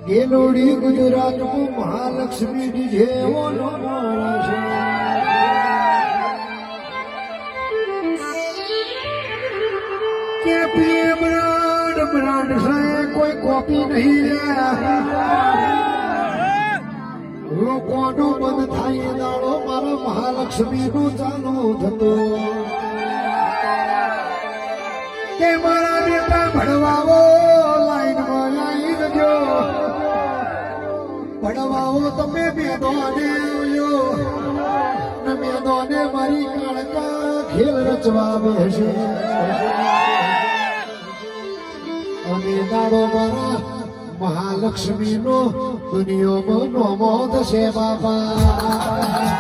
કેલોડી ગુજરાતમાં મહાલક્ષ્મી જેવો નમો છે. કે પ્રેમ બ્રાન્ડ છે કોઈ કોપી નહીં લોકોનું મન થાય દાડો મારા મહાલક્ષ્મી નું ચાલુ થતો કે મારા નેતા ભણવાઓ લાઈનમાં આવી ગયો ભણવાઓ તમે મેદોને આવ્યો ને મેદોને મારી કાળકા ખેલ રચવા બેસે અને દાડો મારા મહાલક્ષ્મી નો દુનિયામાં નોમો થશે બાપા.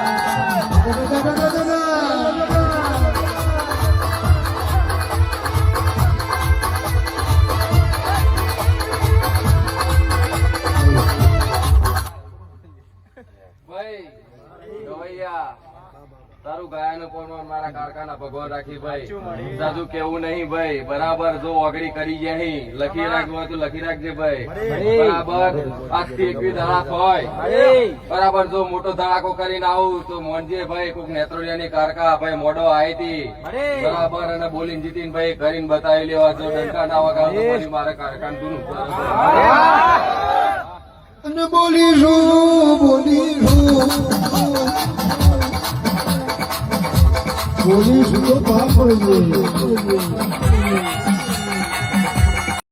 તારું ગાયનું કોણ મારા કારખાના ભગવાન રાખી ભાઈ સાજુ કેવું નહીં ભાઈ બરાબર જો ઓગળી કરી જાય લખી રાખવું હોય તો લખી રાખજે ભાઈ બરાબર આજથી 21 ધડાક હોય બરાબર જો મોટો ધડાકો કરીને આવું તો મોનજે ભાઈ કોઈક નેત્રોલિયાની કારકા ભાઈ મોડો આવી હતી બરાબર અને બોલીને જીતીને ભાઈ કરીને બતાવી લેવા જો ડંકા ના વગાવ તો પછી મારા કારખાનું અને બોલીશું બોલીશું તો પાપ હોય.